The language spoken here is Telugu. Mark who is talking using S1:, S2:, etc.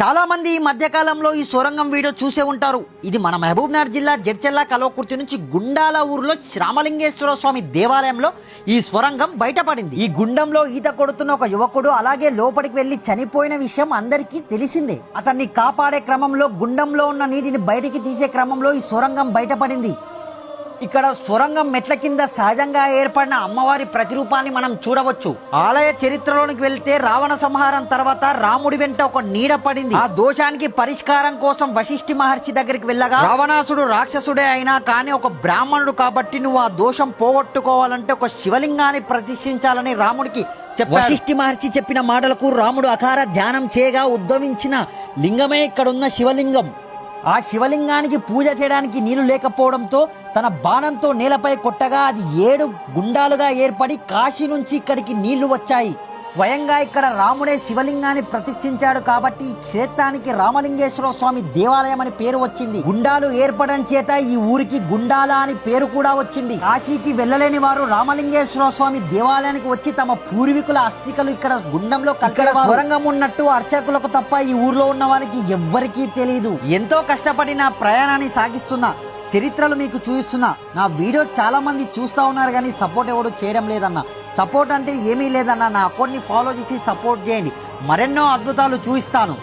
S1: చాలా మంది ఈ మధ్యకాలంలో ఈ సొరంగం వీడియో చూసే ఉంటారు. ఇది మన మహబూబ్నగర్ జిల్లా జడ్చెల్ల కల్వకుర్తి నుంచి గుండాల ఊరిలో శ్రామలింగేశ్వర స్వామి దేవాలయంలో ఈ సొరంగం బయటపడింది. ఈ గుండంలో ఈత కొడుతున్న ఒక యువకుడు అలాగే లోపలికి వెళ్లి చనిపోయిన విషయం అందరికీ తెలిసిందే. అతన్ని కాపాడే క్రమంలో గుండంలో ఉన్న నీటిని బయటికి తీసే క్రమంలో ఈ సొరంగం బయటపడింది. ఇక్కడ సొరంగం మెట్ల కింద సహజంగా ఏర్పడిన అమ్మవారి ప్రతిరూపాన్ని మనం చూడవచ్చు. ఆలయ చరిత్రలోనికి వెళ్తే రావణ సంహారం తర్వాత రాముడి వెంట ఒక నీడ పడింది. ఆ దోషానికి పరిష్కారం కోసం వశిష్ఠి మహర్షి దగ్గరికి వెళ్ళగా, రావణాసుడు రాక్షసుడే అయినా కానీ ఒక బ్రాహ్మణుడు కాబట్టి నువ్వు ఆ దోషం పోగొట్టుకోవాలంటే ఒక శివలింగాన్ని ప్రతిష్ఠించాలని రాముడికి చెప్పాడు. వశిష్ఠి మహర్షి చెప్పిన మాటలకు రాముడు అకార ధ్యానం చేయగా ఉద్భవించిన లింగమే ఇక్కడున్న శివలింగం. ఆ శివలింగానికి పూజ చేయడానికి నీళ్లు లేకపోవడంతో తన బాణంతో నేలపై కొట్టగా అది 7 గుండాలుగా ఏర్పడి కాశీ నుంచి ఇక్కడికి నీళ్లు వచ్చాయి. స్వయంగా ఇక్కడ రాముడే శివలింగాన్ని ప్రతిష్ఠించాడు కాబట్టి ఈ క్షేత్రానికి రామలింగేశ్వర స్వామి దేవాలయం అని పేరు వచ్చింది. గుండాలు ఏర్పడడం చేత ఈ ఊరికి గుండాల అని పేరు కూడా వచ్చింది. కాశీకి వెళ్ళలేని వారు రామలింగేశ్వర స్వామి దేవాలయానికి వచ్చి తమ పూర్వీకుల అస్థికలు ఇక్కడ గుండంలో సొరంగం ఉన్నట్టు అర్చకులకు తప్ప ఈ ఊర్లో ఉన్న వాళ్ళకి ఎవ్వరికీ తెలియదు. ఎంతో కష్టపడి నా ప్రయాణాన్ని సాగిస్తున్నా, చరిత్రలు మీకు చూపిస్తున్నా. నా వీడియో చాలా మంది చూస్తూ ఉన్నారు కానీ సపోర్ట్ ఎవడు చేయడం లేదన్న. సపోర్ట్ అంటే ఏమీ లేదన్న. నా అకౌంట్ని ఫాలో చేసి సపోర్ట్ చేయండి. మరెన్నో అద్భుతాలు చూపిస్తాను.